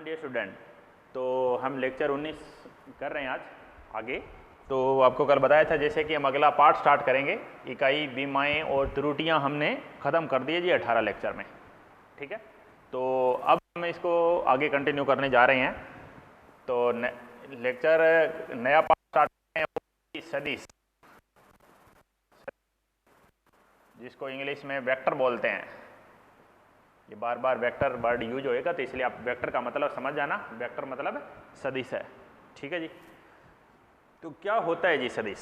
हाँ dear student, तो हम लेक्चर 19 कर रहे हैं आज आगे। तो आपको कल बताया था जैसे कि हम अगला पार्ट स्टार्ट करेंगे। इकाई बीमाएँ और त्रुटियां हमने ख़त्म कर दी है जी 18 लेक्चर में, ठीक है। तो अब हम इसको आगे कंटिन्यू करने जा रहे हैं। तो लेक्चर नया पार्ट स्टार्ट कर रहे हैं, सदिश, जिसको इंग्लिश में वेक्टर बोलते हैं। ये बार बार वेक्टर वर्ड यूज होएगा, तो इसलिए आप वेक्टर का मतलब समझ जाना। वेक्टर मतलब सदिश है, ठीक है जी। तो क्या होता है जी सदिश?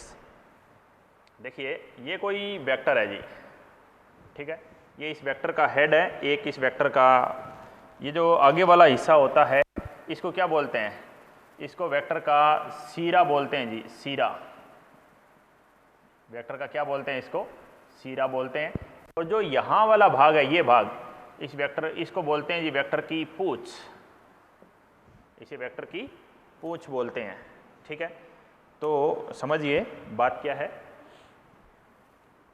देखिए ये कोई वेक्टर है जी, ठीक है। ये इस वेक्टर का हेड है, एक इस वेक्टर का ये जो आगे वाला हिस्सा होता है इसको क्या बोलते हैं? इसको वेक्टर का सीरा बोलते हैं जी, सीरा। वेक्टर का क्या बोलते हैं? इसको सीरा बोलते हैं। और जो यहाँ वाला भाग है, ये भाग, इस वेक्टर, इसको बोलते हैं जी वेक्टर की पूंछ। इसे वेक्टर की पूंछ बोलते हैं, ठीक है। तो समझिए बात क्या है।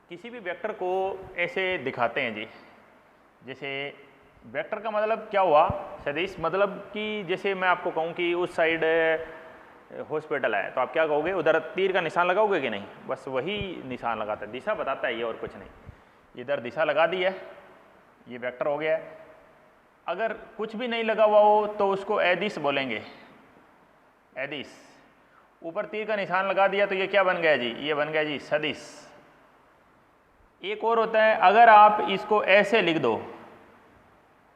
किसी भी वेक्टर को ऐसे दिखाते हैं जी, जैसे वेक्टर का मतलब क्या हुआ? सदिश मतलब कि जैसे मैं आपको कहूँ कि उस साइड हॉस्पिटल है, तो आप क्या कहोगे? उधर तीर का निशान लगाओगे कि नहीं? बस वही निशान लगाता है, दिशा बताता है ये, और कुछ नहीं। इधर दिशा लगा दी है, ये वेक्टर हो गया है। अगर कुछ भी नहीं लगा हुआ हो तो उसको एदिश बोलेंगे, एदिश। ऊपर तीर का निशान लगा दिया तो ये क्या बन गया जी? ये बन गया जी सदिश। एक और होता है, अगर आप इसको ऐसे लिख दो।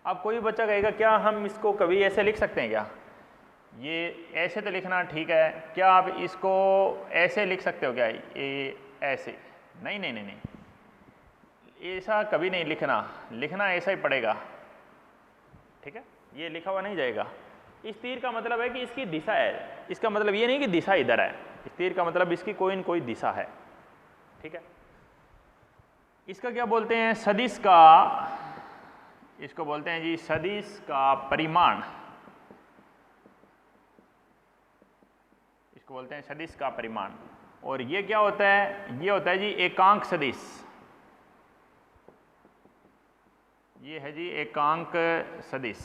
अब कोई बच्चा कहेगा क्या हम इसको कभी ऐसे लिख सकते हैं क्या? ये ऐसे तो लिखना ठीक है, क्या आप इसको ऐसे लिख सकते हो क्या? ये ऐसे? नहीं नहीं नहीं नहीं, ऐसा कभी नहीं लिखना, लिखना ऐसा ही पड़ेगा, ठीक है। ये लिखा हुआ नहीं जाएगा। इस तीर का मतलब है कि इसकी दिशा है, इसका मतलब ये नहीं कि दिशा इधर है। इस तीर का मतलब इसकी कोई न कोई दिशा है, ठीक है। इसका क्या बोलते हैं? सदिश का, इसको बोलते हैं जी सदिश का परिमाण। इसको बोलते हैं सदिश का परिमाण। और ये क्या होता है? ये होता है जी एकांक सदिश। ये है जी एकांक सदिश।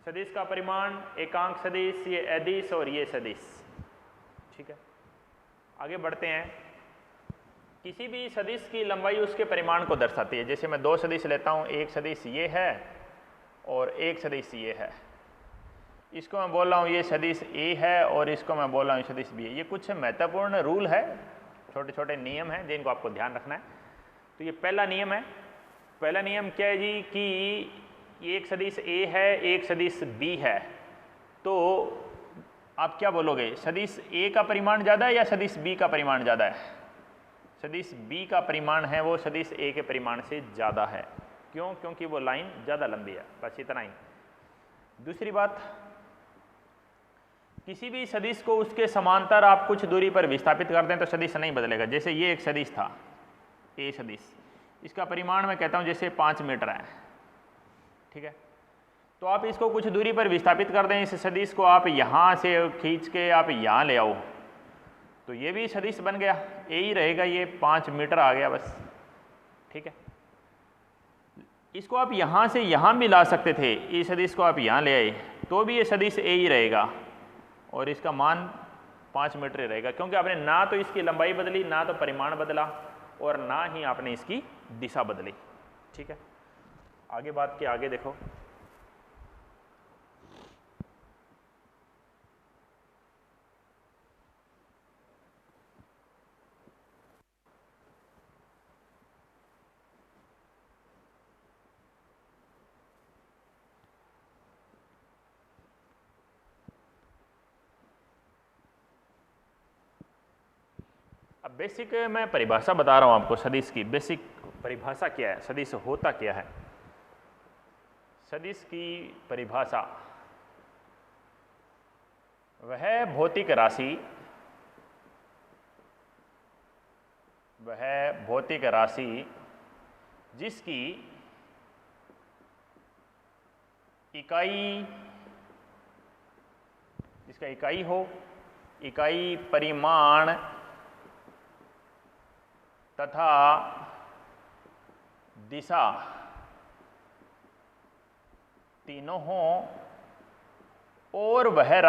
सदिश का परिमाण, एकांक सदिश, ये एदिश और ये सदिश, ठीक है। आगे बढ़ते हैं। किसी भी सदिश की लंबाई उसके परिमाण को दर्शाती है। जैसे मैं दो सदिश लेता हूँ, एक सदिश ये है और एक सदिश ये है। इसको मैं बोल रहा हूँ ये सदिश ए है और इसको मैं बोल रहा हूँ सदिश बी है। ये कुछ महत्वपूर्ण रूल है, छोटे छोटे नियम हैं जिनको आपको ध्यान रखना है। तो ये पहला नियम है। पहला नियम क्या है जी? कि एक सदिश ए है, एक सदिश बी है, तो आप क्या बोलोगे? सदिश ए का परिमाण ज़्यादा है या सदिश बी का परिमाण ज़्यादा है? सदिश बी का परिमाण है वो सदिश ए के परिमाण से ज़्यादा है। क्यों? क्योंकि वो लाइन ज़्यादा लंबी है, बस इतना ही। दूसरी बात, किसी भी सदिश को उसके समांतर आप कुछ दूरी पर विस्थापित कर दें तो सदिश नहीं बदलेगा। जैसे ये एक सदिश था, ए सदिश, इसका परिमाण मैं कहता हूँ जैसे 5 मीटर है, ठीक है। तो आप इसको कुछ दूरी पर विस्थापित कर दें, इस सदिश को आप यहाँ से खींच के आप यहाँ ले आओ, तो ये भी सदिश बन गया, ए ही रहेगा, ये 5 मीटर आ गया बस, ठीक है। इसको आप यहाँ से यहाँ भी ला सकते थे, इस सदिश को आप यहाँ ले आए तो भी ये सदिश ए ही रहेगा और इसका मान 5 मीटर ही रहेगा, क्योंकि आपने ना तो इसकी लंबाई बदली, ना तो परिमाण बदला, और ना ही आपने इसकी दिशा बदली, ठीक है। आगे बात के आगे देखो। अब बेसिक मैं परिभाषा बता रहा हूं आपको सदिश की। बेसिक परिभाषा क्या है, सदिश होता क्या है? सदिश की परिभाषा, वह भौतिक राशि, वह भौतिक राशि जिसकी इकाई, जिसका इकाई हो, इकाई परिमाण तथा दिशा तीनों हों और वह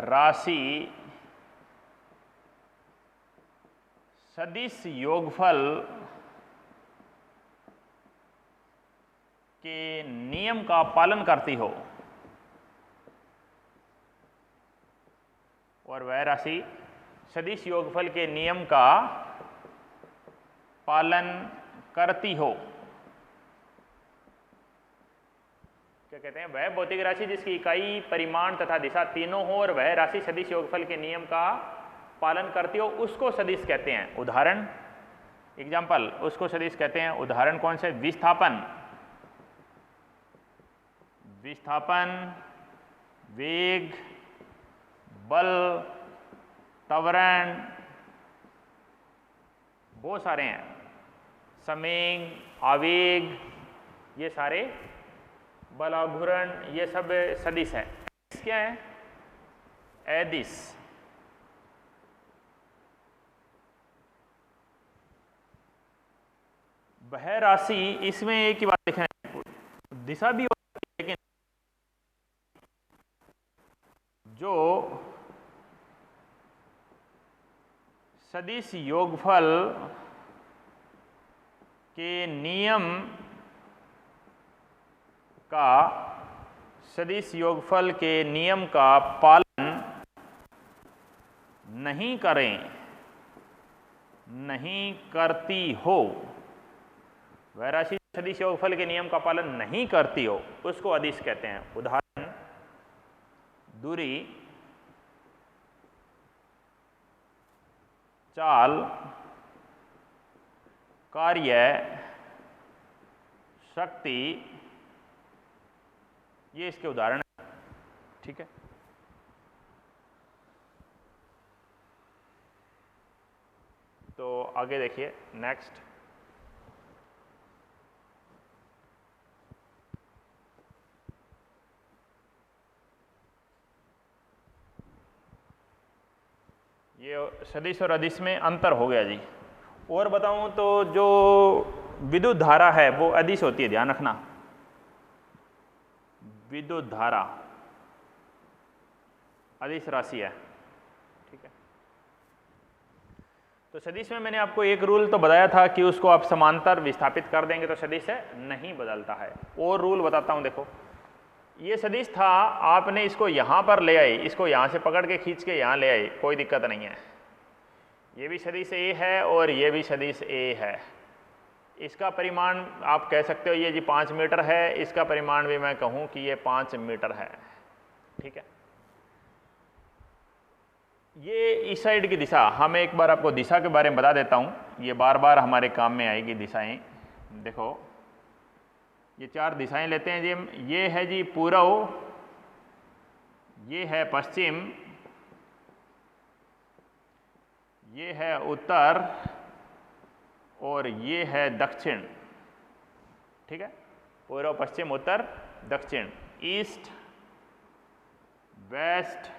राशि सदिश योगफल के नियम का पालन करती हो, और वह राशि सदिश योगफल के नियम का पालन करती हो। क्या कहते हैं? वह भौतिक राशि जिसकी इकाई, परिमाण तथा दिशा तीनों हो और वह राशि सदिश योगफल के नियम का पालन करती हो, उसको सदिश कहते हैं। उदाहरण, एग्जाम्पल, उसको सदिश कहते हैं। उदाहरण कौन से? विस्थापन, वेग, बल, त्वरण, बहुत सारे हैं, समेंग, आवेग, ये सारे, बलाघूर्ण, ये सब सदिश है। क्या है? एदिश। वह राशि, इसमें एक ही बात लिखना है, दिशा भी होती है, लेकिन जो सदिश योगफल के नियम का पालन नहीं करती हो, वह राशि सदिश योगफल के नियम का पालन नहीं करती हो, उसको अदिश कहते हैं। उदाहरण, दूरी, चाल, कार्य, शक्ति, ये इसके उदाहरण हैं। ठीक है। तो आगे देखिए, नेक्स्ट। ये सदिश और अदिश में अंतर हो गया जी। और बताऊं तो जो विद्युत धारा है वो अदिश होती है, ध्यान रखना। विद्युत धारा अदिश राशि है। ठीक है। तो सदिश में मैंने आपको एक रूल तो बताया था कि उसको आप समांतर विस्थापित कर देंगे तो सदिश है, नहीं बदलता है। और रूल बताता हूं, देखो ये सदिश था, आपने इसको यहाँ पर ले आए, इसको यहाँ से पकड़ के खींच के यहाँ ले आए, कोई दिक्कत नहीं है। ये भी सदिश ए है और ये भी सदिश ए है। इसका परिमाण आप कह सकते हो ये जी 5 मीटर है, इसका परिमाण भी मैं कहूँ कि ये 5 मीटर है। ठीक है। ये इस साइड की दिशा, हम एक बार आपको दिशा के बारे में बता देता हूँ, ये बार बार हमारे काम में आएगी दिशाएं। देखो ये 4 दिशाएं लेते हैं जी। ये है जी पूर्व, ये है पश्चिम, ये है उत्तर और ये है दक्षिण। ठीक है। पूर्व, पश्चिम, उत्तर, दक्षिण, ईस्ट, वेस्ट,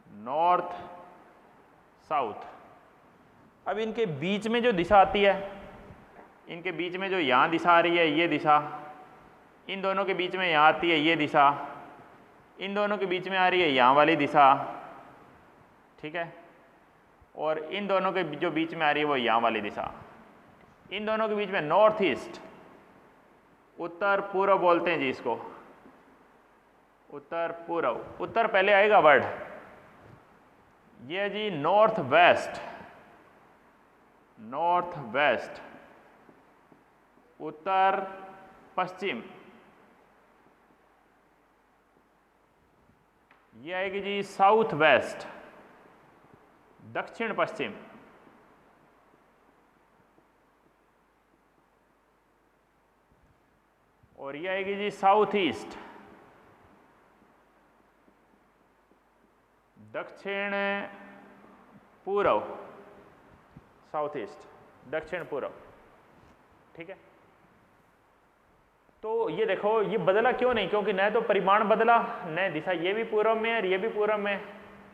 नॉर्थ, साउथ। अब इनके बीच में जो दिशा आती है, इनके बीच में जो यहाँ दिशा आ रही है, ये दिशा, इन दोनों के बीच में यहाँ आती है ये दिशा, इन दोनों के बीच में आ रही है यहाँ वाली दिशा। ठीक है। और इन दोनों के जो बीच में आ रही है वो यहाँ वाली दिशा। इन दोनों के बीच में नॉर्थ ईस्ट, उत्तर पूर्व बोलते हैं जी इसको, उत्तर पूर्व। उत्तर पहले आएगा वर्ड, ये जी नॉर्थ वेस्ट, नॉर्थ वेस्ट, उत्तर पश्चिम। ये आएगी जी साउथ वेस्ट, दक्षिण पश्चिम। और ये आएगी जी साउथ ईस्ट, दक्षिण पूर्व, साउथ ईस्ट, दक्षिण पूर्व। ठीक है। तो ये देखो ये बदला क्यों नहीं, क्योंकि न तो परिमाण बदला, न दिशा, ये भी पूर्व में और ये भी पूर्व में,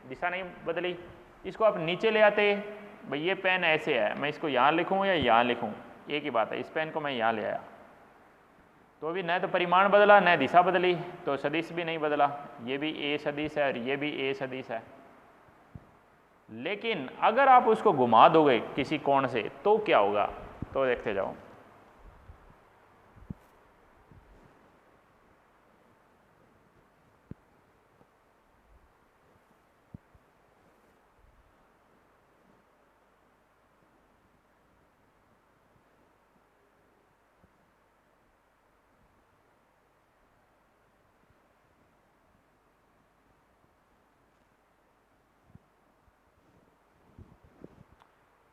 दिशा नहीं बदली। इसको आप नीचे ले आते, भाई ये पेन ऐसे है, मैं इसको यहाँ लिखूँ या यहाँ लिखूँ, एक ही बात है। इस पेन को मैं यहाँ ले आया, तो अभी न तो परिमाण बदला न दिशा बदली, तो सदिश भी नहीं बदला। ये भी ए सदिश है और ये भी ए सदिश है। लेकिन अगर आप उसको घुमा दोगे किसी कोण से तो क्या होगा, तो देखते जाओ।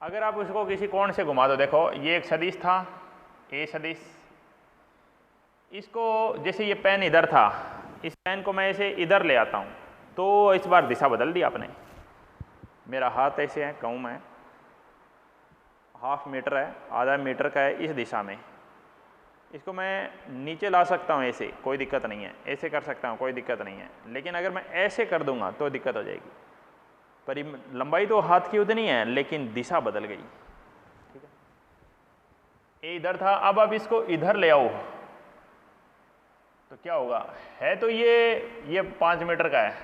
अगर आप उसको किसी कोण से घुमा दो, देखो ये एक सदिश था ए सदिश, इसको जैसे ये पेन इधर था, इस पेन को मैं ऐसे इधर ले आता हूँ तो इस बार दिशा बदल दी आपने। मेरा हाथ ऐसे है, कहूँ मैं ½ मीटर है, आधा मीटर का है, इस दिशा में इसको मैं नीचे ला सकता हूँ ऐसे, कोई दिक्कत नहीं है, ऐसे कर सकता हूँ कोई दिक्कत नहीं है। लेकिन अगर मैं ऐसे कर दूंगा तो दिक्कत हो जाएगी। पर लंबाई तो हाथ की उतनी है लेकिन दिशा बदल गई। ठीक है, ये इधर था, अब आप इसको इधर ले आओ तो क्या होगा, है तो ये 5 मीटर का है,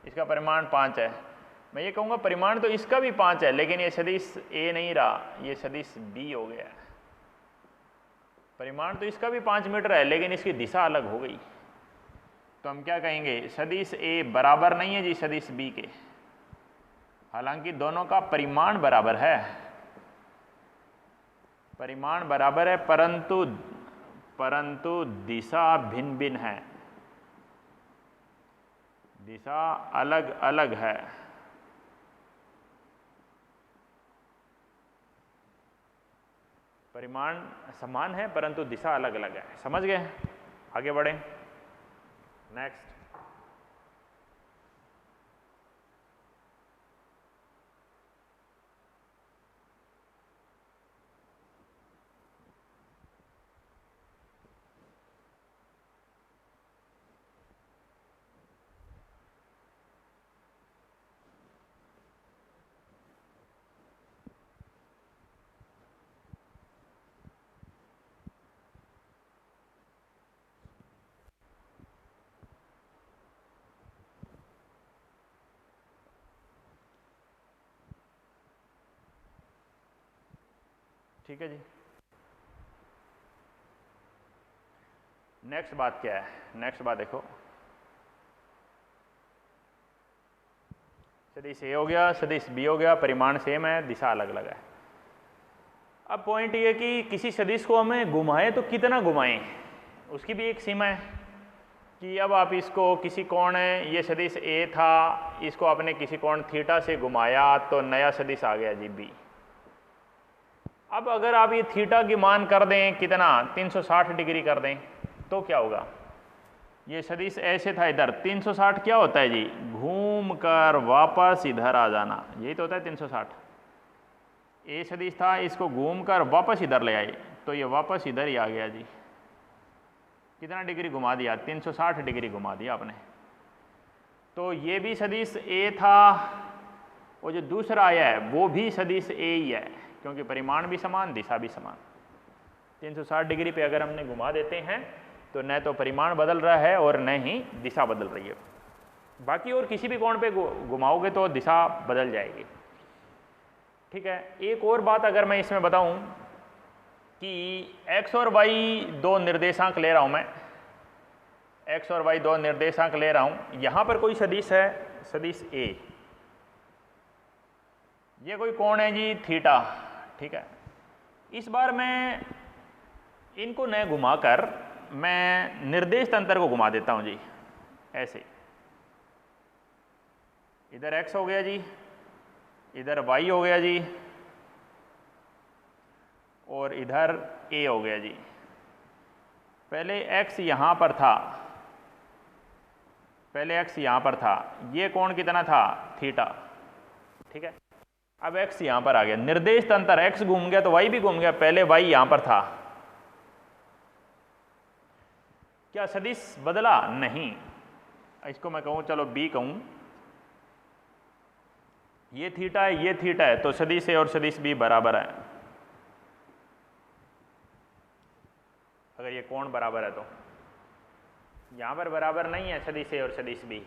इसका परिमाण 5 है। मैं ये कहूँगा परिमाण तो इसका भी 5 है, लेकिन ये सदिश ए नहीं रहा, ये सदिश बी हो गया। परिमाण तो इसका भी 5 मीटर है लेकिन इसकी दिशा अलग हो गई। तो हम क्या कहेंगे, सदिश ए बराबर नहीं है जी सदिश बी के। हालांकि दोनों का परिमाण बराबर है, परिमाण बराबर है, परंतु दिशा भिन्न भिन्न है, दिशा अलग अलग है। परिमाण समान है परंतु दिशा अलग अलग है। समझ गए? आगे बढ़े, नेक्स्ट। ठीक है जी, नेक्स्ट बात क्या है? नेक्स्ट बात देखो, सदिश ए हो गया, सदिश बी हो गया, परिमाण सेम है, दिशा अलग अलग है। अब पॉइंट ये कि किसी सदिश को हमें घुमाएं तो कितना घुमाएं, उसकी भी एक सीमा है कि अब आप इसको किसी कोण, ये सदिश ए था, इसको आपने किसी कोण थीटा से घुमाया तो नया सदिश आ गया जी बी। अब अगर आप ये थीटा की मान कर दें कितना, 360 डिग्री कर दें तो क्या होगा, ये सदिश ऐसे था इधर, 360 क्या होता है जी, घूम कर वापस इधर आ जाना, यही तो होता है 360। ए सदिश था, इसको घूम कर वापस इधर ले आए तो ये वापस इधर ही आ गया जी। कितना डिग्री घुमा दिया, 360 डिग्री घुमा दिया आपने। तो ये भी सदिश ए था, और जो दूसरा आया है वो भी सदिश ए ही है, क्योंकि परिमाण भी समान, दिशा भी समान। 360 डिग्री पे अगर हमने घुमा देते हैं तो न तो परिमाण बदल रहा है और न ही दिशा बदल रही है। बाकी और किसी भी कोण पे घुमाओगे तो दिशा बदल जाएगी। ठीक है, एक और बात अगर मैं इसमें बताऊं कि x और y दो निर्देशांक ले रहा हूं मैं, x और y दो निर्देशांक ले रहा हूं। यहां पर कोई सदिश है, सदिश a, ये कोई कोण है जी थीटा। ठीक है, इस बार मैं इनको न घुमाकर मैं निर्देश तंत्र को घुमा देता हूं जी, ऐसे। इधर x हो गया जी, इधर y हो गया जी, और इधर a हो गया जी। पहले x यहां पर था, पहले x यहां पर था, ये कोण कितना था, थीटा। ठीक है, अब x यहां पर आ गया, निर्देश तंत्र x घूम गया तो y भी घूम गया, पहले y यहां पर था। क्या सदिश बदला? नहीं। इसको मैं कहूं, चलो b कहूं, ये थीटा है, ये थीटा है, तो सदिश ए और सदिश बी बराबर है। अगर अगर ये कोण बराबर है तो यहाँ पर बराबर नहीं है सदिश ए और सदिश बी।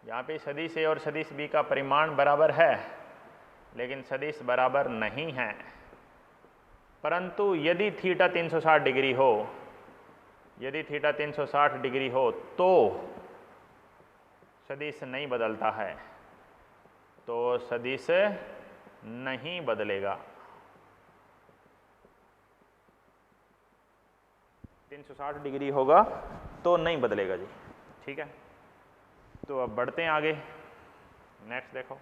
यहाँ पे सदिश ए और सदिश बी का परिमाण बराबर है लेकिन सदिश बराबर नहीं है। परंतु यदि थीटा 360 डिग्री हो, यदि थीटा 360 डिग्री हो तो सदिश नहीं बदलता है, तो सदिश नहीं बदलेगा। 360 डिग्री होगा तो नहीं बदलेगा जी। ठीक है, तो अब बढ़ते हैं आगे। नेक्स्ट देखो,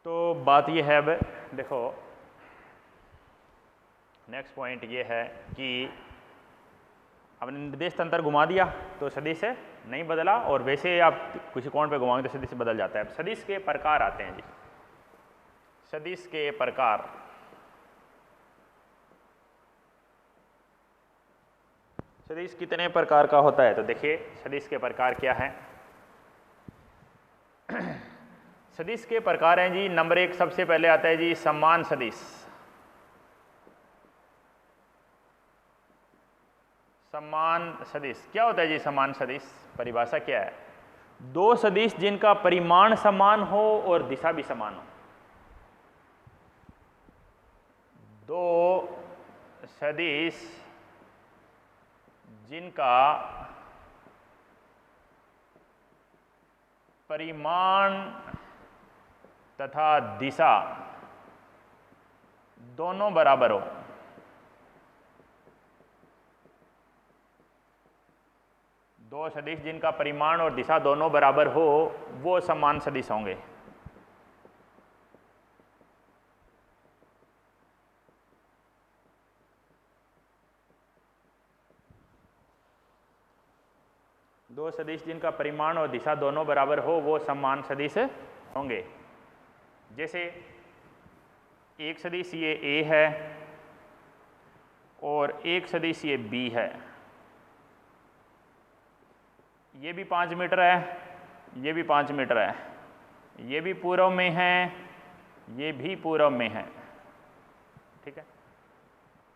तो बात ये है, अब देखो नेक्स्ट पॉइंट ये है कि हमने निर्देश तंत्र घुमा दिया तो सदिश नहीं बदला, और वैसे आप किसी कोण पे घुमाएंगे तो सदिश बदल जाता है। अब सदिश के प्रकार आते हैं जी। सदिश के प्रकार, सदिश कितने प्रकार का होता है? तो देखिए सदिश के प्रकार क्या है। सदिश के प्रकार हैं जी, नंबर 1 सबसे पहले आता है जी समान सदिश। समान सदिश क्या होता है जी? समान सदिश परिभाषा क्या है? दो सदिश जिनका परिमाण समान हो और दिशा भी समान हो। दो सदिश जिनका परिमाण तथा दिशा दोनों बराबर हो। दो सदिश जिनका परिमाण और दिशा दोनों बराबर हो वो समान सदिश होंगे। दो सदिश जिनका परिमाण और दिशा दोनों बराबर हो वो समान सदिश होंगे। जैसे एक सदिश ये A है और एक सदिश ये B है। ये भी 5 मीटर है, ये भी 5 मीटर है, ये भी पूर्व में है, ये भी पूर्व में है। ठीक है,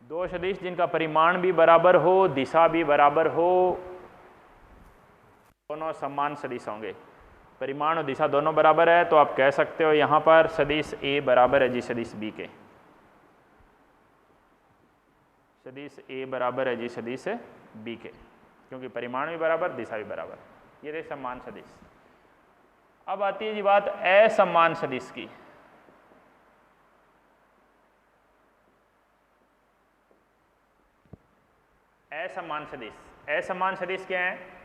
दो सदिश जिनका परिमाण भी बराबर हो, दिशा भी बराबर हो, दोनों समान सदिश होंगे। परिमाण और दिशा दोनों बराबर है तो आप कह सकते हो यहां पर सदिश A बराबर है जी सदिश B के। सदिश A बराबर है जी सदिश B के, क्योंकि परिमाण भी बराबर, दिशा भी बराबर। ये रहे समान सदिश। अब आती है जी बात असमान सदिश की। असमान सदिश, असमान सदिश क्या है?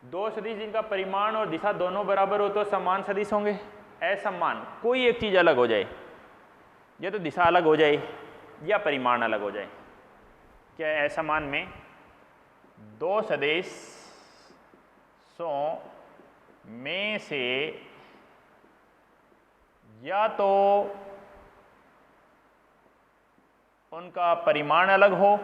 दो सदिश जिनका परिमाण और दिशा दोनों बराबर हो तो समान सदिश होंगे। असमान, कोई एक चीज अलग हो जाए, या तो दिशा अलग हो जाए या परिमाण अलग हो जाए। क्या है असमान में? दो सदिशों में से या तो उनका परिमाण अलग हो,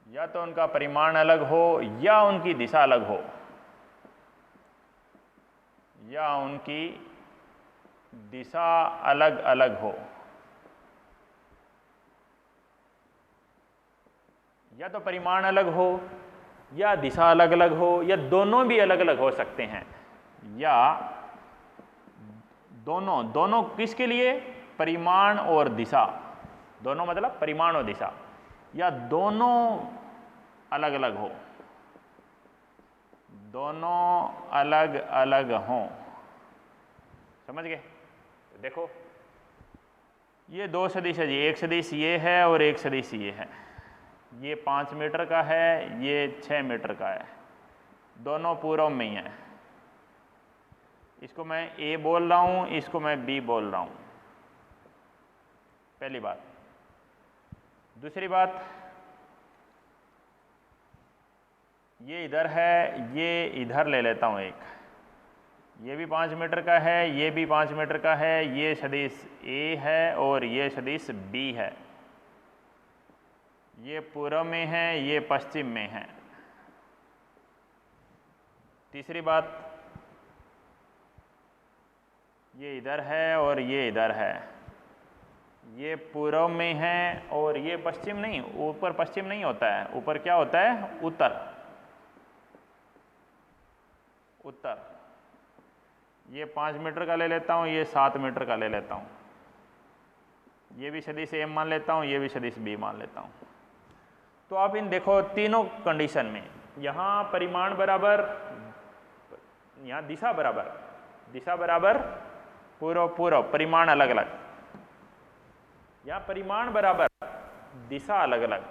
या तो उनका परिमाण अलग हो या उनकी दिशा अलग हो, या उनकी दिशा अलग अलग हो। या तो परिमाण अलग हो या दिशा अलग अलग हो, या दोनों भी अलग अलग हो सकते हैं। या दोनों किसके लिए? परिमाण और दिशा, दोनों मतलब परिमाण और दिशा, या दोनों अलग अलग हो, दोनों अलग अलग हों। समझ गए? देखो ये दो सदिश है जी, एक सदिश ये है और एक सदिश ये है। ये 5 मीटर का है, ये 6 मीटर का है, दोनों पूर्व में ही है। इसको मैं A बोल रहा हूं, इसको मैं B बोल रहा हूं। पहली बात। दूसरी बात, ये इधर है, ये इधर ले लेता हूँ एक, ये भी 5 मीटर का है, ये भी 5 मीटर का है, ये सदिश ए है और ये सदिश बी है। ये पूर्व में है, ये पश्चिम में है। तीसरी बात, ये इधर है और ये इधर है, ये पूर्व में है और ये पश्चिम नहीं, ऊपर पश्चिम नहीं होता है, ऊपर क्या होता है, उत्तर। उत्तर। ये 5 मीटर का ले लेता हूँ, ये 7 मीटर का ले लेता हूँ, ये भी सदिश ए मान लेता हूँ, ये भी सदिश बी मान लेता हूँ। तो आप इन देखो तीनों कंडीशन में, यहाँ परिमाण बराबर, यहाँ दिशा बराबर, दिशा बराबर पूर्व पूर्व, परिमाण अलग अलग, यहाँ परिमाण बराबर दिशा अलग अलग,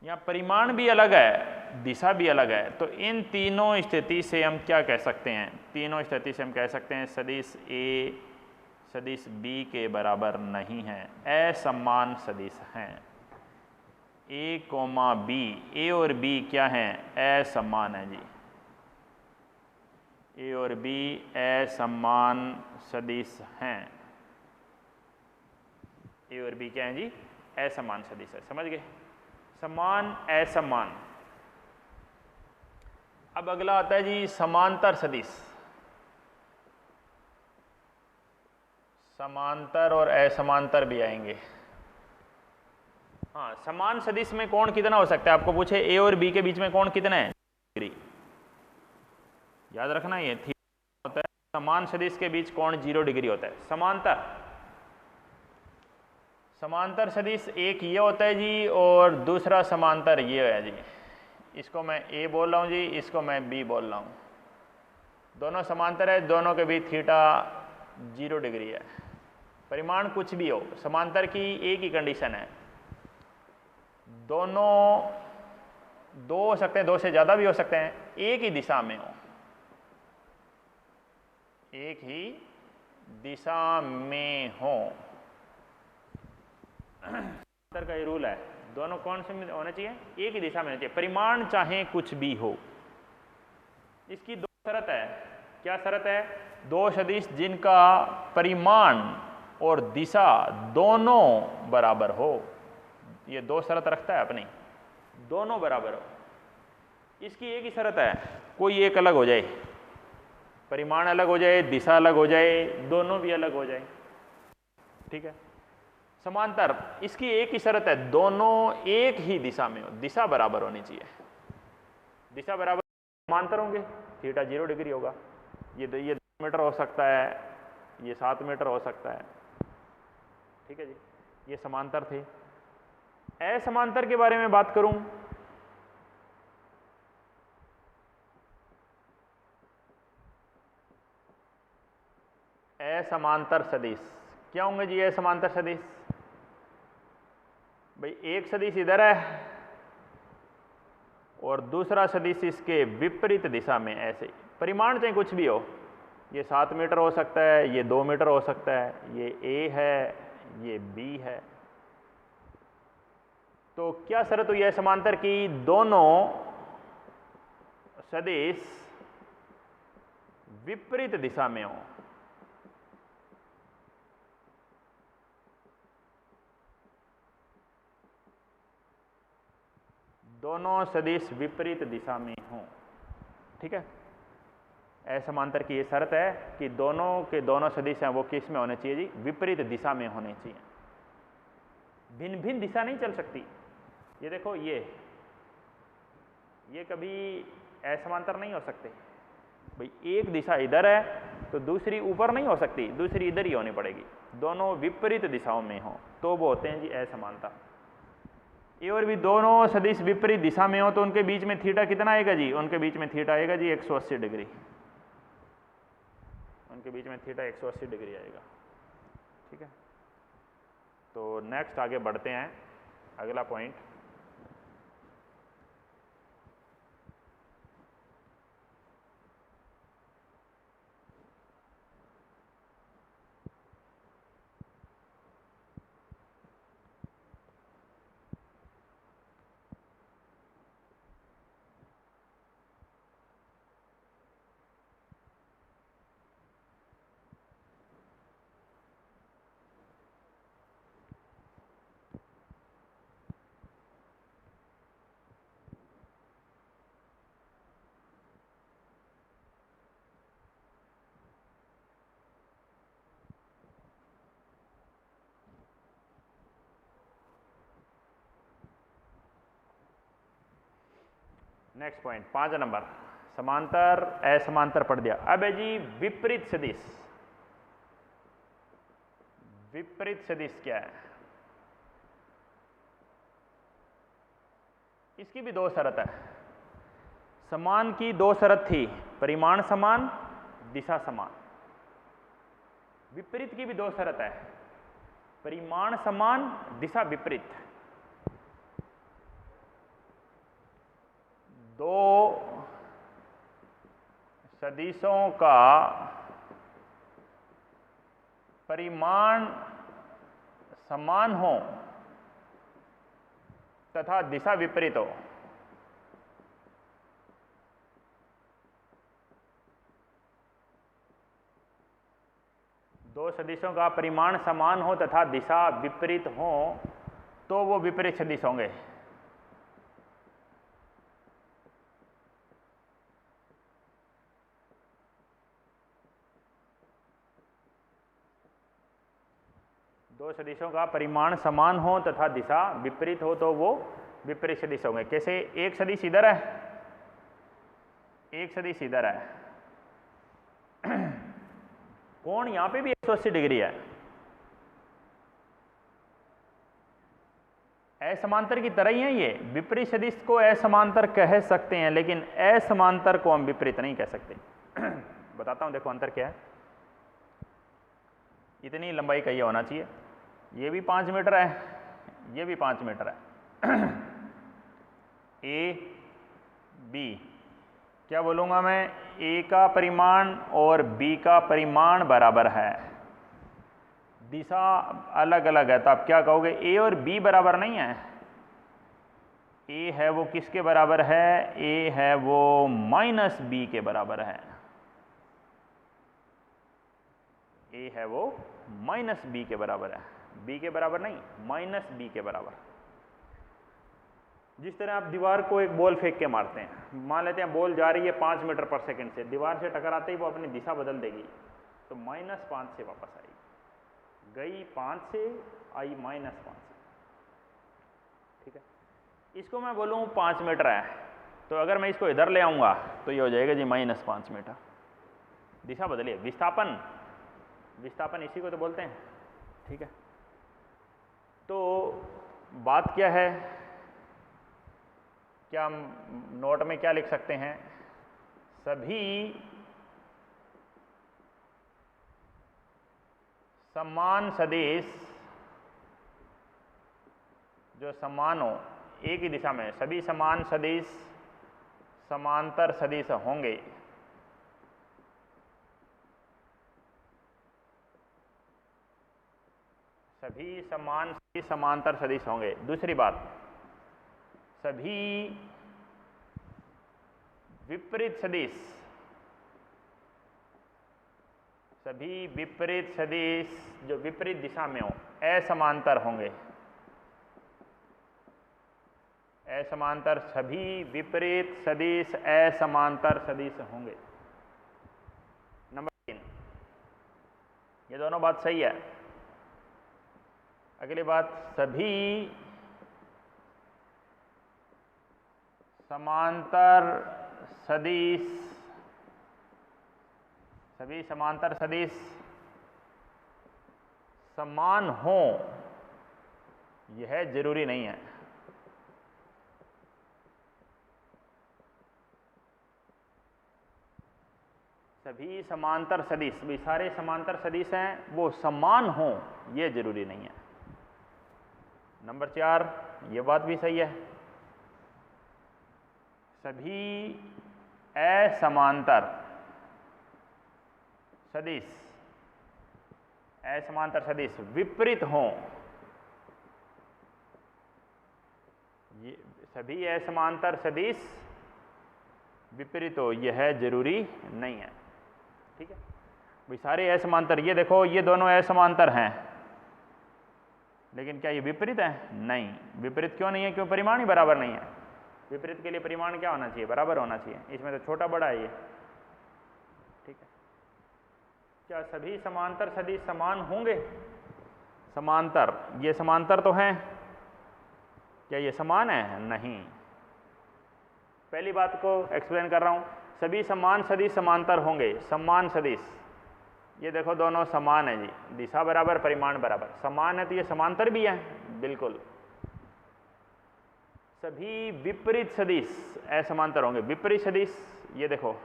यहाँ परिमाण भी अलग है, दिशा भी अलग है। तो इन तीनों स्थिति से हम क्या कह सकते हैं, तीनों स्थिति से हम कह सकते हैं सदिश ए सदिश बी के बराबर नहीं है, असमान सदिश हैं। ए कोमा बी, ए और बी क्या हैं, असमान है जी। ए और बी असमान सदिश हैं। ए और बी क्या है जी, असमान सदिश है। समझ गए, समान असमान। अब अगला आता है जी समांतर सदिश। समांतर और असमांतर भी आएंगे। हाँ, समान सदिश में कोण कितना हो सकता है, आपको पूछे ए और बी के बीच में कोण कितना है, डिग्री। याद रखना ये थीटा होता है, समान सदिश के बीच कोण 0 डिग्री होता है। समांतर, समांतर सदिश एक ये होता है जी और दूसरा समांतर ये है जी। इसको मैं ए बोल रहा हूँ जी, इसको मैं बी बोल रहा हूँ। दोनों समांतर है, दोनों के बीच थीटा 0 डिग्री है। परिमाण कुछ भी हो, समांतर की एक ही कंडीशन है, दोनों दो हो सकते हैं, दो से ज़्यादा भी हो सकते हैं, एक ही दिशा में हो, एक ही दिशा में हो। समांतर का ये रूल है, दोनों कौन से में होने चाहिए, एक ही दिशा में होने चाहिए, परिमाण चाहे कुछ भी हो। इसकी दो शर्त है। क्या शर्त है, दो सदिश जिनका परिमाण और दिशा दोनों बराबर हो। ये दो शर्त रखता है अपनी, दोनों बराबर हो। इसकी एक ही शर्त है, कोई एक अलग हो जाए, परिमाण अलग हो जाए, दिशा अलग हो जाए, दोनों भी अलग हो जाए। ठीक है। समांतर, इसकी एक ही शर्त है, दोनों एक ही दिशा में हो, दिशा बराबर होनी चाहिए। दिशा बराबर, समांतर होंगे, थीटा 0 डिग्री होगा। ये 2 मीटर हो सकता है, ये 7 मीटर हो सकता है। ठीक है जी, ये समांतर थे। असमांतर के बारे में बात करूं, असमांतर सदिश क्या होंगे जी, असमांतर सदिश। भाई एक सदिश इधर है और दूसरा सदिश इसके विपरीत दिशा में, ऐसे परिमाण चाहे कुछ भी हो, ये 7 मीटर हो सकता है, ये 2 मीटर हो सकता है, ये ए है, ये बी है। तो क्या शर्त हुई है समांतर की, दोनों सदिश विपरीत दिशा में हो। दोनों सदिश विपरीत दिशा में हो। ठीक है, असमांतर की ये शर्त है कि दोनों के दोनों सदिश हैं वो किस में होने चाहिए जी, विपरीत दिशा में होने चाहिए। भिन्न भिन्न दिशा नहीं चल सकती। ये देखो, ये कभी असमांतर नहीं हो सकते। भाई एक दिशा इधर है तो दूसरी ऊपर नहीं हो सकती, दूसरी इधर ही होनी पड़ेगी। दोनों विपरीत दिशाओं में हो तो वो होते हैं जी असमांतर। ए और बी दोनों सदिश विपरीत दिशा में हो तो उनके बीच में थीटा कितना आएगा जी, उनके बीच में थीटा आएगा जी 180 डिग्री। उनके बीच में थीटा 180 डिग्री आएगा। ठीक है, तो नेक्स्ट आगे बढ़ते हैं, अगला पॉइंट। नेक्स्ट पॉइंट 5 नंबर, समांतर असमांतर पढ़ दिया। अब है जी विपरीत सदिश। विपरीत सदिश क्या है? इसकी भी दो शर्त है। समान की दो शर्त थी, परिमाण समान, दिशा समान। विपरीत की भी दो शर्त है, परिमाण समान, दिशा विपरीत। दो सदिशों का परिमाण समान हो तथा दिशा विपरीत हो, दो सदिशों का परिमाण समान हो तथा दिशा विपरीत हो तो वो विपरीत सदिश होंगे। दो सदिशों का परिमाण समान हो तथा दिशा विपरीत हो तो वो विपरीत सदिश होंगे। कैसे? एक सदिश इधर है, एक सदिश इधर है, कोण यहां पे भी 180 डिग्री है। असमांतर की तरह ही है ये। विपरीत सदिश को असमांतर कह सकते हैं, लेकिन असमांतर को हम विपरीत नहीं कह सकते। बताता हूं, देखो अंतर क्या है। इतनी लंबाई का ये होना चाहिए, ये भी 5 मीटर है, ये भी 5 मीटर है। ए बी, क्या बोलूंगा मैं? ए का परिमाण और बी का परिमाण बराबर है, दिशा अलग अलग है, तो आप क्या कहोगे? ए और बी बराबर नहीं है। ए है वो किसके बराबर है? ए है वो माइनस बी के बराबर है। ए है वो माइनस बी के बराबर है, बी के बराबर नहीं, माइनस बी के बराबर। जिस तरह आप दीवार को एक बॉल फेंक के मारते हैं, मान लेते हैं बॉल जा रही है 5 मीटर पर सेकंड से, दीवार से टकराते ही वो अपनी दिशा बदल देगी, तो -5 से वापस आएगी। गई 5 से, आई -5 से। ठीक है, इसको मैं बोलूँ 5 मीटर है, तो अगर मैं इसको इधर ले आऊँगा तो ये हो जाएगा जी -5 मीटर। दिशा बदलिए, विस्थापन, विस्थापन इसी को तो बोलते हैं। ठीक है, तो बात क्या है, क्या हम नोट में क्या लिख सकते हैं? सभी समान सदिश जो समान हो एक ही दिशा में, सभी समान सदिश समांतर सदिश होंगे। सभी समान सदिश समांतर सदिश होंगे। दूसरी बात, सभी विपरीत सदिश, सभी विपरीत सदिश जो विपरीत दिशा में हो असमांतर होंगे। असमांतर, सभी विपरीत सदिश असमांतर सदिश होंगे। नंबर 3, ये दोनों बात सही है। अगली बात, सभी समांतर सदिश, सभी समांतर सदिश समान हो यह जरूरी नहीं है। सभी समांतर सदिश, भी सारे समांतर सदिश हैं वो समान हो यह जरूरी नहीं है। नंबर 4, ये बात भी सही है। सभी असमांतर सदिश, असमांतर सदिश विपरीत हों, ये सभी असमांतर सदिश विपरीत हो यह जरूरी नहीं है। ठीक है, भाई सारे असमांतर, ये देखो ये दोनों असमांतर हैं, लेकिन क्या ये विपरीत है? नहीं। विपरीत क्यों नहीं है? क्यों? परिमाण ही बराबर नहीं है। विपरीत के लिए परिमाण क्या होना चाहिए? बराबर होना चाहिए। इसमें तो छोटा बड़ा है ये। ठीक है, क्या सभी समांतर सदिश समान होंगे? समांतर, ये समांतर तो हैं, क्या ये समान है? नहीं। पहली बात को एक्सप्लेन कर रहा हूँ। सभी समान सदिश समांतर होंगे। समान सदिश, ये देखो दोनों समान है जी, दिशा बराबर परिमाण बराबर, समान है तो ये समांतर भी है बिल्कुल। सभी विपरीत सदिश असमांतर होंगे। विपरीत सदिश, ये देखो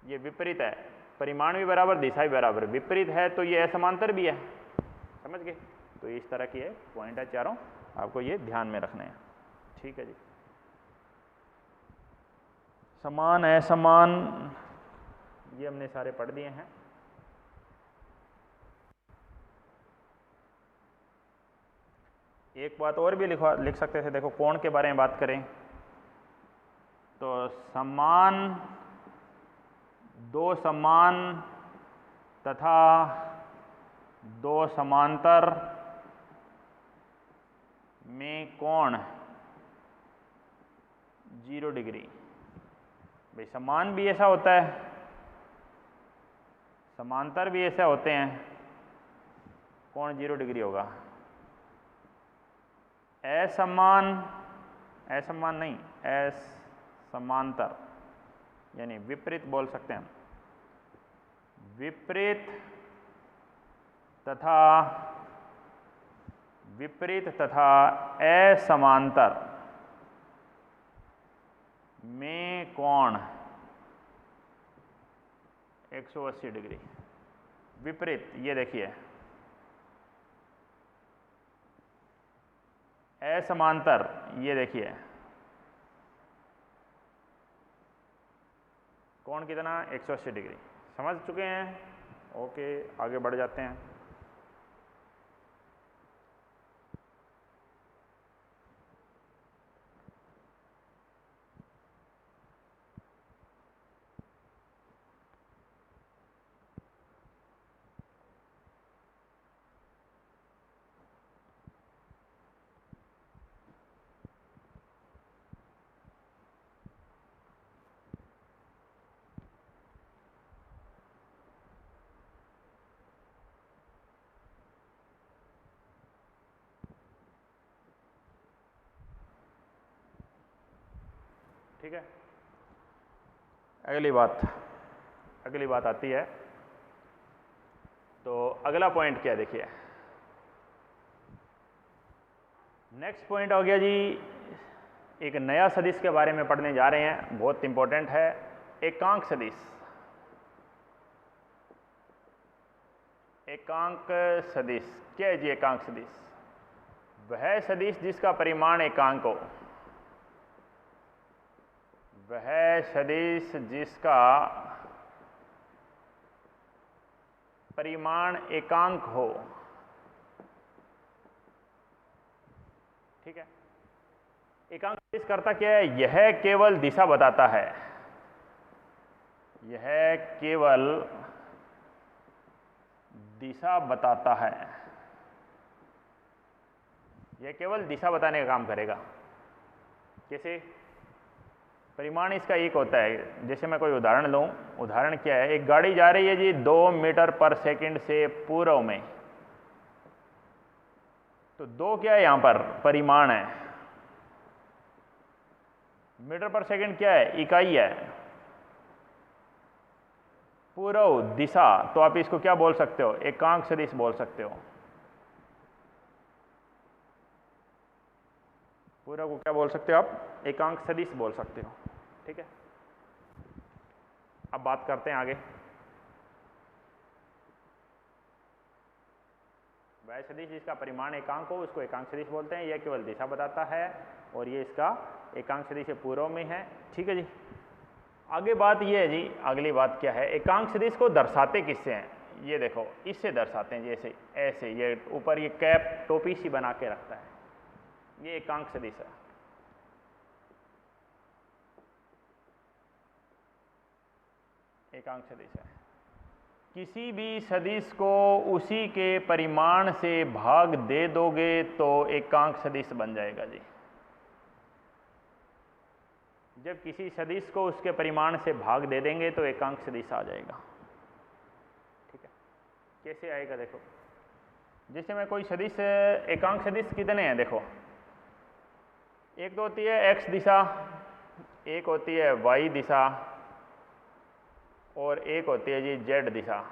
ये विपरीत है, परिमाण भी बराबर दिशा भी बराबर, विपरीत है तो ये असमांतर भी है। समझ गए? तो इस तरह की पॉइंट है चारों, आपको ये ध्यान में रखने हैं। ठीक है जी। समान असमान ये हमने सारे पढ़ दिए हैं। एक बात और भी लिख सकते थे, देखो कोण के बारे में बात करें तो समान, दो समान तथा दो समांतर में कोण 0 डिग्री। भाई समान भी ऐसा होता है, समांतर भी ऐसे होते हैं, कोण 0 डिग्री होगा। असमान, असमान नहीं, असमांतर यानी विपरीत बोल सकते हैं हम। विपरीत तथा असमांतर में कोण 180 डिग्री। विपरीत, ये देखिए, असमांतर ये देखिए, कोण कितना 180 डिग्री। समझ चुके हैं? ओके, आगे बढ़ जाते हैं। ठीक है, अगली बात आती है। तो अगला पॉइंट क्या है, देखिए नेक्स्ट पॉइंट हो गया जी, एक नया सदिश के बारे में पढ़ने जा रहे हैं, बहुत इंपॉर्टेंट है, एकांक सदिश। एकांक सदिश क्या है जी? एकांक सदिश वह सदिश जिसका परिमाण एकांक हो, वह सदिश जिसका परिमाण एकांक हो। ठीक है, एकांक सदिश करता क्या है? यह केवल दिशा बताता है, यह केवल दिशा बताता है, यह केवल दिशा बताने का काम करेगा। कैसे? परिमाण इसका एक होता है। जैसे मैं कोई उदाहरण लूं, उदाहरण क्या है? एक गाड़ी जा रही है जी 2 मीटर पर सेकंड से पूर्व में, तो 2 क्या है यहां पर? परिमाण है। मीटर पर सेकंड क्या है? इकाई है। पूर्व दिशा, तो आप इसको क्या बोल सकते हो? एकांक सदिश बोल सकते हो। पूर्व को क्या बोल सकते हो आप? एकांक सदिश बोल सकते हो। ठीक है, अब बात करते हैं आगे। वह सदिश जिसका परिमाण एकांक हो उसको एकांक सदिश बोलते हैं। यह केवल दिशा बताता है और ये इसका एकांक सदिश पूर्व में है। ठीक है जी, आगे बात ये है जी, अगली बात क्या है? एकांक सदिश को दर्शाते किससे हैं? ये देखो, इससे दर्शाते हैं, जैसे ऐसे, ये ऊपर ये कैप टोपी सी बना के रखता है, ये एकांक सदिश है। एकांक सदिश है। किसी भी सदिश को उसी के परिमाण से भाग दे दोगे तो एकांक सदिश बन जाएगा जी। जब किसी सदिश को उसके परिमाण से भाग दे देंगे तो एकांक सदिश आ जाएगा। ठीक है, कैसे आएगा? देखो, जैसे मैं कोई सदिश, एकांक सदिश कितने हैं? देखो, एक तो होती है एक्स दिशा, एक होती है वाई दिशा और एक होती है जी जेड दिशा।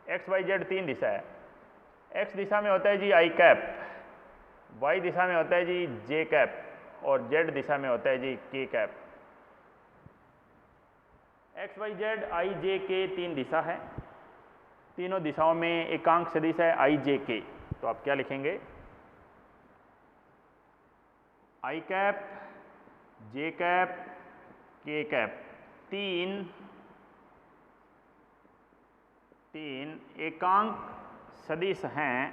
एक्स वाई जेड तीन दिशा है। एक्स दिशा में होता है जी आई कैप, वाई दिशा में होता है जी जे कैप और जेड दिशा में होता है जी K cap. X Y Z I J K तीन दिशा है, तीनों दिशाओं में एकांक सदिश है आई जे के। तो आप क्या लिखेंगे, I cap J cap K cap तीन एकांक सदिश हैं,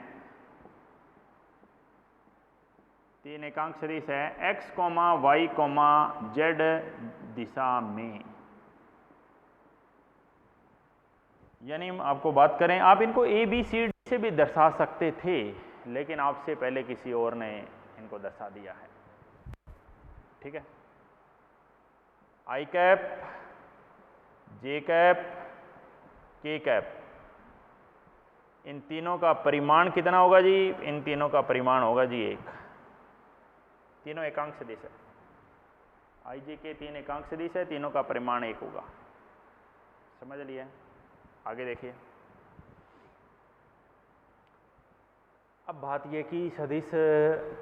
तीन एकांक सदिश है X comma Y comma Z दिशा में। यानी हम आपको बात करें, आप इनको ए बी सी डी से भी दर्शा सकते थे, लेकिन आपसे पहले किसी और ने इनको दर्शा दिया है। ठीक है, आई cap J cap K cap, इन तीनों का परिमाण कितना होगा जी, इन तीनों का परिमाण होगा जी एक। तीनों एकांक सदिश है, आई जे के तीन एकांक सदिश है, तीनों का परिमाण एक होगा। समझ लिए? आगे देखिए। अब बात यह कि सदिश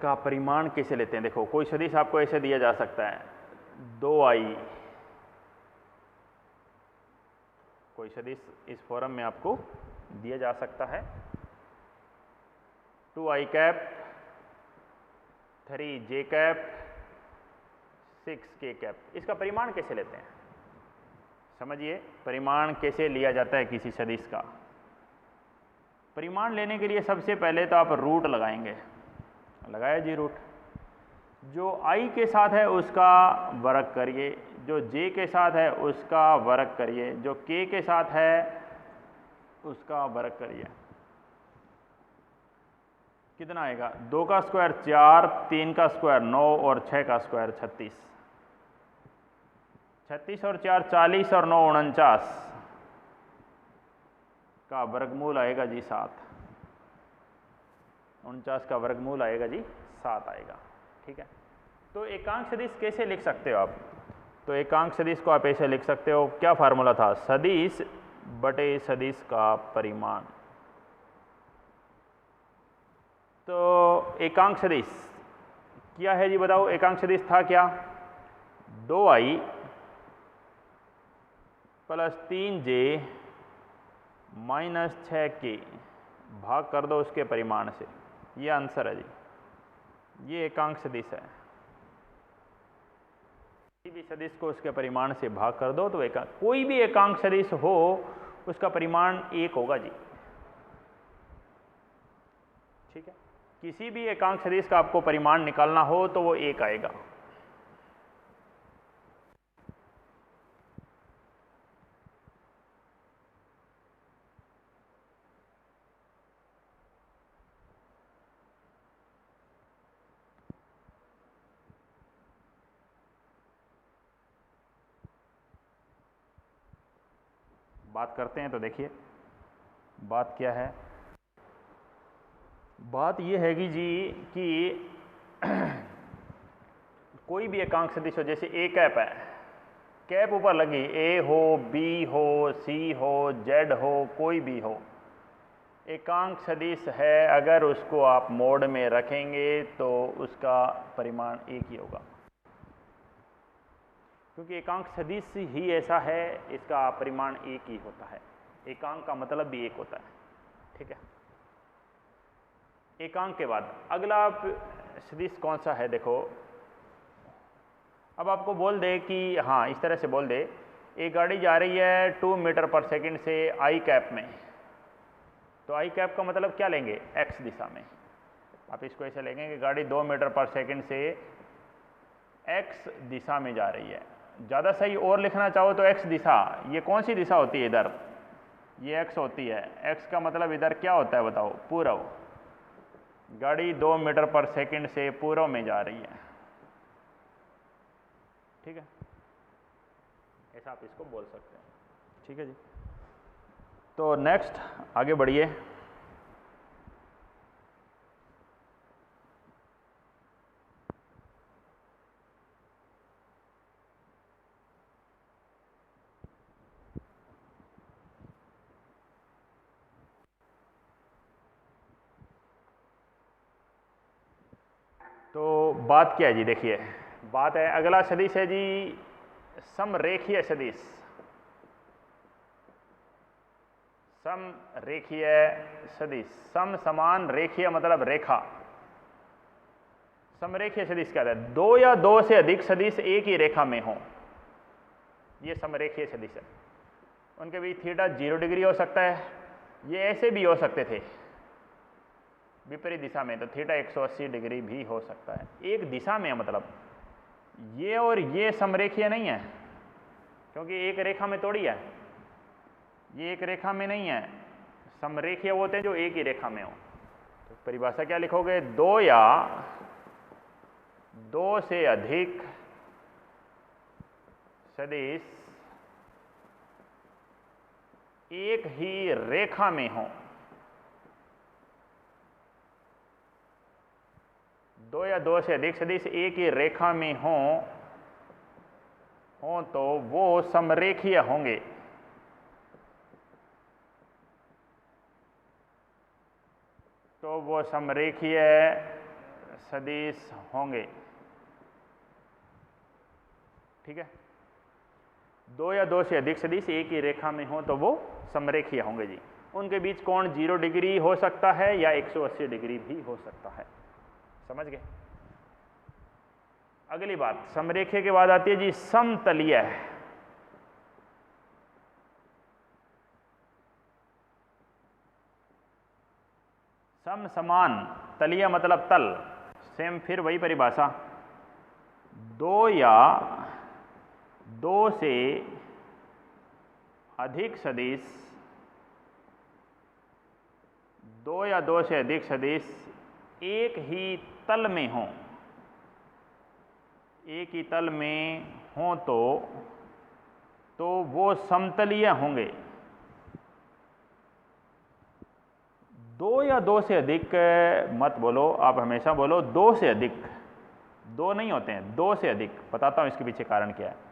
का परिमाण कैसे लेते हैं। देखो, कोई सदिश आपको ऐसे दिया जा सकता है 2i, कोई सदिश इस फॉर्म में आपको दिया जा सकता है 2i cap 3j cap 6k cap. इसका परिमाण कैसे लेते हैं, समझिए परिमाण कैसे लिया जाता है किसी सदिश का। परिमाण लेने के लिए सबसे पहले तो आप रूट लगाएंगे, लगाया जी रूट। जो i के साथ है उसका वर्ग करिए, जो j के साथ है उसका वर्ग करिए, जो k के साथ है उसका वर्ग करिए। कितना आएगा, 2 का स्क्वायर 4, 3 का स्क्वायर 9 और 6 का स्क्वायर 36। 36 और 4 40 और 9 49 का वर्गमूल आएगा जी 7। 49 का वर्गमूल आएगा जी 7 आएगा। ठीक है, तो एकांक सदिश कैसे लिख सकते हो आप। तो एकांक सदिश को आप ऐसे लिख सकते हो, क्या फार्मूला था, सदिश बटे सदिश का परिमाण। तो एकांक सदिश क्या है जी, बताओ। एकांक सदिश था क्या, 2i plus 3j minus 6k भाग कर दो उसके परिमाण से। ये आंसर है जी, ये एकांक सदिश है। किसी भी सदिश को उसके परिमाण से भाग कर दो तो एकांक, कोई भी एकांक सदिश हो उसका परिमाण एक होगा जी। ठीक है, किसी भी एकांक सदिश का आपको परिमाण निकालना हो तो वो एक आएगा। बात करते हैं तो देखिए बात क्या है। बात यह हैगी जी कि कोई भी एकांक सदिश हो, जैसे ए कैप है, कैप ऊपर लगी, ए हो बी हो सी हो जेड हो कोई भी हो, एकांक सदिश है, अगर उसको आप मोड में रखेंगे तो उसका परिमाण एक ही होगा, क्योंकि एकांक सदिश ही ऐसा है, इसका परिमाण एक ही होता है। एकांक का मतलब भी एक होता है। ठीक है, एकांक के बाद अगला सदिश कौन सा है, देखो अब आपको बोल दे कि हाँ, इस तरह से बोल दे, एक गाड़ी जा रही है 2 मीटर पर सेकंड से आई कैप में, तो आई कैप का मतलब क्या लेंगे, एक्स दिशा में। आप इसको ऐसे लेंगे कि गाड़ी 2 मीटर पर सेकंड से एक्स दिशा में जा रही है। ज़्यादा सही और लिखना चाहो तो एक्स दिशा, ये कौन सी दिशा होती है, इधर ये एक्स होती है। एक्स का मतलब इधर क्या होता है बताओ, पूर्व। गाड़ी 2 मीटर पर सेकंड से पूर्व में जा रही है। ठीक है, ऐसा आप इसको बोल सकते हैं। ठीक है जी, तो नेक्स्ट आगे बढ़िए। बात क्या है जी, देखिए बात है, अगला सदिश है जी समरेखीय सदिश। समरेखीय सदिश, सम समान रेखीय मतलब रेखा। समरेखीय सदिश क्या है? दो या दो से अधिक सदिश एक ही रेखा में हो, ये समरेखीय सदिश है। उनके बीच थीटा 0 डिग्री हो सकता है, ये ऐसे भी हो सकते थे विपरीत दिशा में, तो थीटा 180 डिग्री भी हो सकता है। एक दिशा में है, मतलब ये और ये समरेखीय नहीं है, क्योंकि एक रेखा में थोड़ी है, ये एक रेखा में नहीं है। समरेखीय होते हैं जो एक ही रेखा में हो। तो परिभाषा क्या लिखोगे? दो या दो से अधिक सदिश एक ही रेखा में हो, दो या दो से अधिक सदिश एक ही रेखा में हो तो वो समरेखीय होंगे। तो वो समरेखीय सदिश होंगे। ठीक है, दो या दो से अधिक सदिश एक ही रेखा में हो तो वो समरेखीय होंगे जी। उनके बीच कोण 0 डिग्री हो सकता है या 180 डिग्री भी हो सकता है। समझ गए? अगली बात समरेखीय के बाद आती है जी समतलीय। सम समान, तलीय मतलब तल, सेम फिर वही परिभाषा। दो या दो से अधिक सदिश, दो या दो से अधिक सदिश एक ही तल में हों, एक ही तल में हों तो वो समतलीय होंगे। दो या दो से अधिक मत बोलो, आप हमेशा बोलो दो से अधिक। दो नहीं होते हैं, दो से अधिक। बताता हूं इसके पीछे कारण क्या है।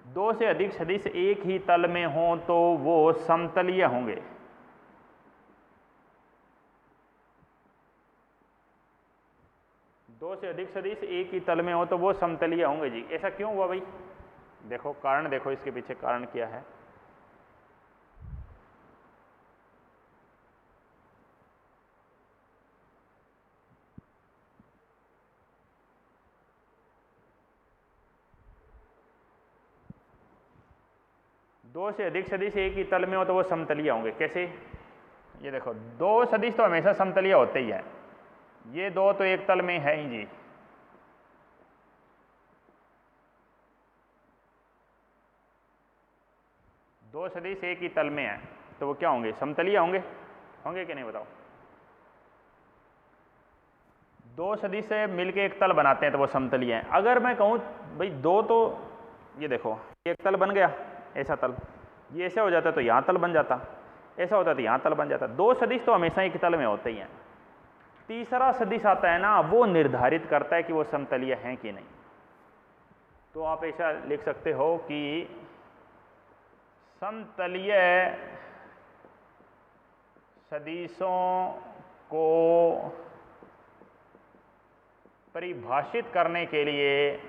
दो से अधिक सदिश एक ही तल में हों तो वो समतलीय होंगे। दो से अधिक सदिश एक ही तल में हो तो वो समतलीय होंगे जी। ऐसा क्यों हुआ भाई? देखो कारण, देखो इसके पीछे कारण क्या है। दो से अधिक सदिश एक ही तल में हो तो वो समतलीय होंगे। कैसे? ये देखो, दो सदिश तो हमेशा समतलीय होते ही है। ये दो तो एक तल में है ही जी। दो सदिश एक ही तल में है तो वो क्या होंगे? समतलीय होंगे। होंगे कि नहीं बताओ? दो सदिश से मिलके एक तल बनाते हैं तो वो समतलीय है। अगर मैं कहूँ भाई दो, तो ये देखो एक तल बन गया, ऐसा तल, ये ऐसे हो जाता तो यहाँ तल बन जाता, ऐसा होता तो यहाँ तल बन जाता। दो सदिश तो हमेशा एक तल में होते ही हैं। तीसरा सदिश आता है ना, वो निर्धारित करता है कि वो समतलीय हैं कि नहीं। तो आप ऐसा लिख सकते हो कि समतलीय सदिशों को परिभाषित करने के लिए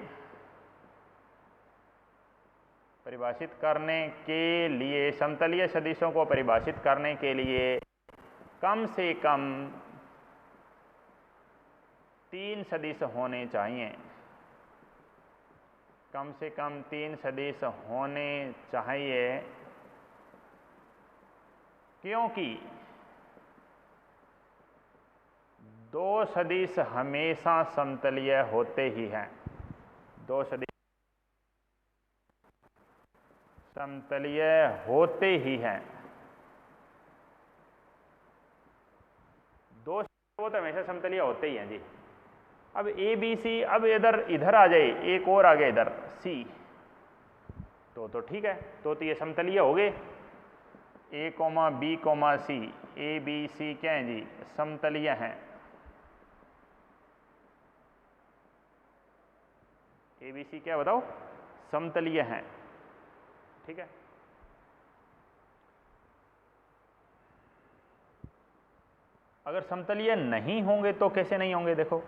समतलीय सदिशों को परिभाषित करने के लिए कम से कम 3 सदिश होने चाहिए। कम से कम 3 सदिश होने चाहिए, क्योंकि दो सदिश हमेशा समतलीय होते ही हैं। दो सदिश समतलीय होते ही हैं। दो वो तो हमेशा समतलीय होते ही हैं जी। अब ए बी सी, अब इधर आ जाए, एक और आ गया इधर सी, तो ठीक है, तो ये समतलीय हो गए। A comma B comma C, A B C क्या है जी? समतलीय हैं। ए बी सी क्या बताओ? समतलीय हैं। ठीक है, अगर समतलीय नहीं होंगे तो कैसे नहीं होंगे? देखो,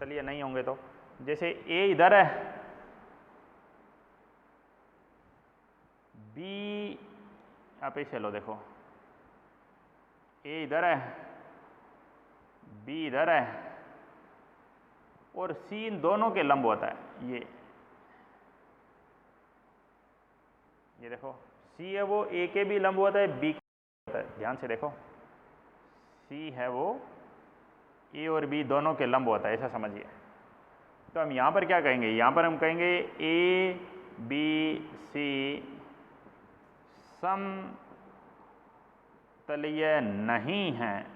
समतलीय नहीं होंगे तो जैसे ए इधर है, बी आप इसे लो, देखो ए इधर है, बी इधर है और सी इन दोनों के लंब होता है। ये देखो सी है वो ए के भी लंब होता है, बी के होता है। ध्यान से देखो, सी है वो ए और बी दोनों के लंब होता है, ऐसा समझिए। तो हम यहाँ पर क्या कहेंगे, यहाँ पर हम कहेंगे ए बी सी समतलीय नहीं है।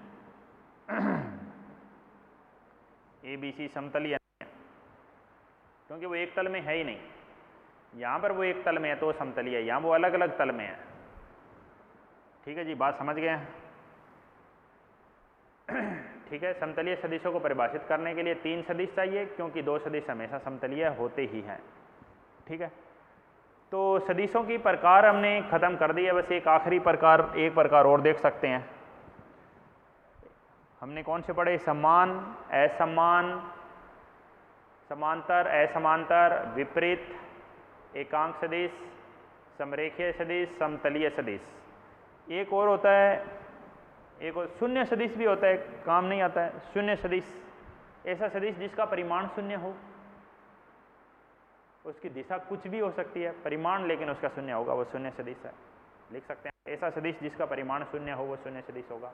ए बी सी समतलीय नहीं है क्योंकि वो एक तल में है ही नहीं। यहाँ पर वो एक तल में है तो समतलीय है, यहाँ वो अलग अलग तल में है। ठीक है जी, बात समझ गए? ठीक है, समतलीय सदिशों को परिभाषित करने के लिए 3 सदिश चाहिए क्योंकि 2 सदिश हमेशा समतलीय होते ही हैं। ठीक है, तो सदिशों की प्रकार हमने खत्म कर दी है। बस एक आखिरी प्रकार, एक प्रकार और देख सकते हैं। हमने कौन से पढ़े? समान, असमान, समांतर, असमांतर, विपरीत, एकांक सदिश, समरेखीय सदिश, समतलीय सदिश। एक और होता है, एक और शून्य सदिश भी होता है, काम नहीं आता है। शून्य सदिश ऐसा सदिश जिसका परिमाण शून्य हो, उसकी दिशा कुछ भी हो सकती है, परिमाण लेकिन उसका शून्य होगा, वो शून्य सदिश है। लिख सकते हैं ऐसा सदिश जिसका परिमाण शून्य हो वो शून्य सदिश होगा।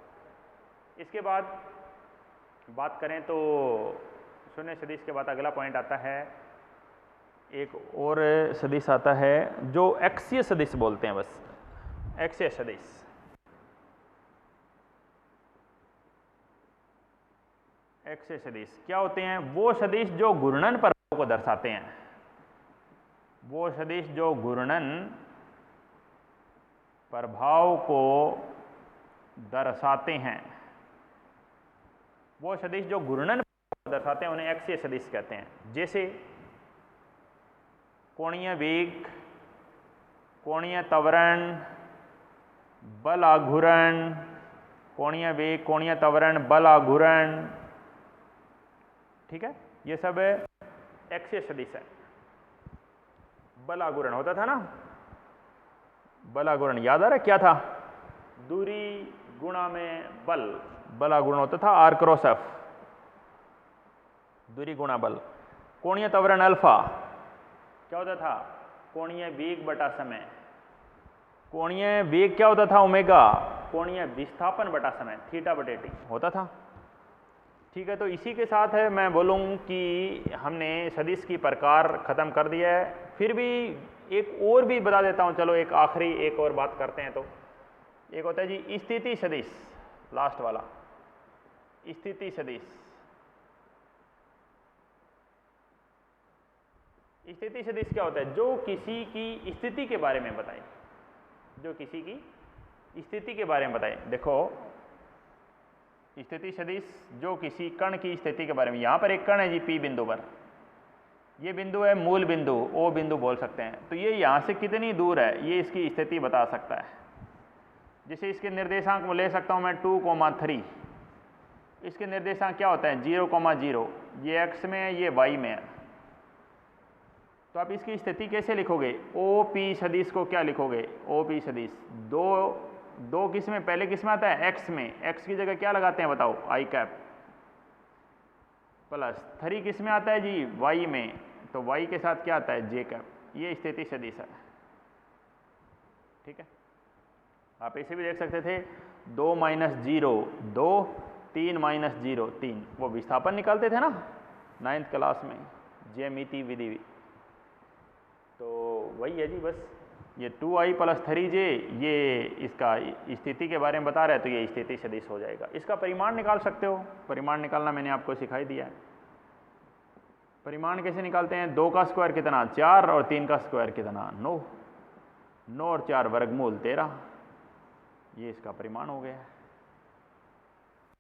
इसके बाद बात करें तो शून्य सदिश के बाद अगला पॉइंट आता है, एक और सदिश आता है जो एक्सीय सदिश बोलते हैं। बस एक्सीय सदिश, एक्सीय सदिश क्या होते हैं? वो सदिश जो घूर्णन प्रभाव को दर्शाते हैं। वो सदिश जो घूर्णन प्रभाव को दर्शाते हैं, वो सदिश जो घूर्णन प्रभाव को दर्शाते हैं उन्हें एक्सीय सदिश कहते हैं। जैसे कोणीय वेग, कोणीय त्वरण, बल आघूर्ण, कोणीय वेग, कोणीय त्वरण, बल आघूर्ण। ठीक है, ये सब एक्सीय सदिश है। बल आघूर्ण होता था ना, बल आघूर्ण याद आ रहा है क्या था? दूरी गुणा में बल, बल आघूर्ण होता था आर क्रॉस एफ, दूरी गुणा बल। कोणीय त्वरण अल्फा क्या होता था? कोणीय वेग बटा समय। कोणीय वेग क्या होता था? ओमेगा। कोणीय विस्थापन बटा समय, थीटा बटे टी होता था। ठीक है, तो इसी के साथ है मैं बोलूँ कि हमने सदिश की प्रकार खत्म कर दिया है। फिर भी एक और भी बता देता हूँ, चलो एक आखिरी एक और बात करते हैं। तो एक होता है जी स्थिति सदिश, लास्ट वाला स्थिति सदिश। स्थिति सदिश क्या होता है? जो किसी की स्थिति के बारे में बताए, जो किसी की स्थिति के बारे में बताए। देखो स्थिति सदिश जो किसी कण की स्थिति के बारे में, यहाँ पर एक कण है जी P बिंदु पर, ये बिंदु है मूल बिंदु, O बिंदु बोल सकते हैं। तो ये यहाँ से कितनी दूर है ये इसकी स्थिति बता सकता है। जैसे इसके निर्देशांक में ले सकता हूँ मैं 2,3। इसके निर्देशांक क्या होता है? 0,0। ये x में है, ये y में है। तो आप इसकी स्थिति कैसे लिखोगे? OP सदिश को क्या लिखोगे? OP सदिश दो किस में, पहले किस में आता है? x में। x की जगह क्या लगाते हैं बताओ? i कैप प्लस 3 किस में आता है जी? y में। तो y के साथ क्या आता है? j cap. ये स्थिति सदिश है। ठीक है, आप इसे भी देख सकते थे 2 - 0 2, 3 - 0 3। वो विस्थापन निकालते थे ना 9th क्लास में, ज्यामिति विधि। तो वही है जी, बस ये 2i + 3j ये इसका स्थिति के बारे में बता रहा है, तो ये स्थिति सदिश हो जाएगा। इसका परिमाण निकाल सकते हो, परिमाण निकालना मैंने आपको सिखाई दिया है। परिमाण कैसे निकालते हैं? 2 का स्क्वायर कितना? 4 और 3 का स्क्वायर कितना? 9। 9 और 4 वर्गमूल 13। ये इसका परिमाण हो गया।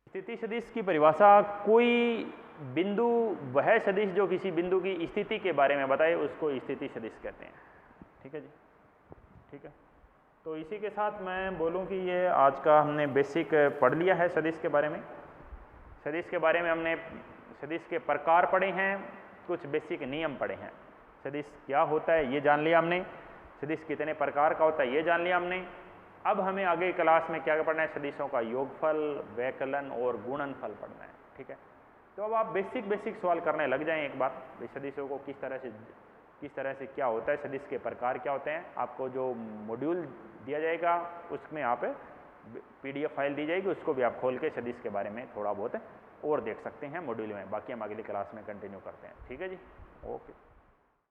स्थिति सदिश की परिभाषा, कोई बिंदु, वह सदिश जो किसी बिंदु की स्थिति के बारे में बताए उसको स्थिति सदिश कहते हैं। ठीक है जी, ठीक है। तो इसी के साथ मैं बोलूं कि ये आज का हमने बेसिक पढ़ लिया है सदिश के बारे में। सदिश के बारे में हमने सदिश के प्रकार पढ़े हैं, कुछ बेसिक नियम पढ़े हैं। सदिश क्या होता है ये जान लिया हमने, सदिश कितने प्रकार का होता है ये जान लिया हमने। अब हमें आगे क्लास में क्या पढ़ना है, सदिशों का योगफल, वैकलन और गुणनफल पढ़ना है, ठीक है। तो अब आप बेसिक सवाल करने लग जाएं एक बार, सदिशों को किस तरह से क्या होता है, सदिश के प्रकार क्या होते हैं। आपको जो मॉड्यूल दिया जाएगा उसमें आप PDF फाइल दी जाएगी, उसको भी आप खोल के सदिश के बारे में थोड़ा बहुत और देख सकते हैं मॉड्यूल में। बाकी हम अगली क्लास में कंटिन्यू करते हैं, ठीक है जी, ओके।